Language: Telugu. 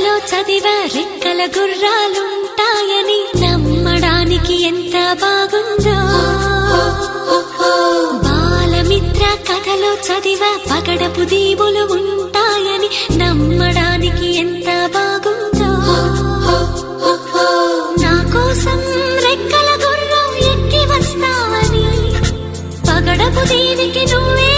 కథలో చదివా రెక్కల గుర్రాలుంటాయని నమ్మడానికి ఎంత బాగుందో. బాలమిత్ర కథలో చదివా పగడపు దీవులు ఉంటాయని నమ్మడానికి ఎంత బాగుందో. నా కోసం రెక్కల గుర్రం ఎక్కి వస్తావని పగడపు దీనికి నువ్వే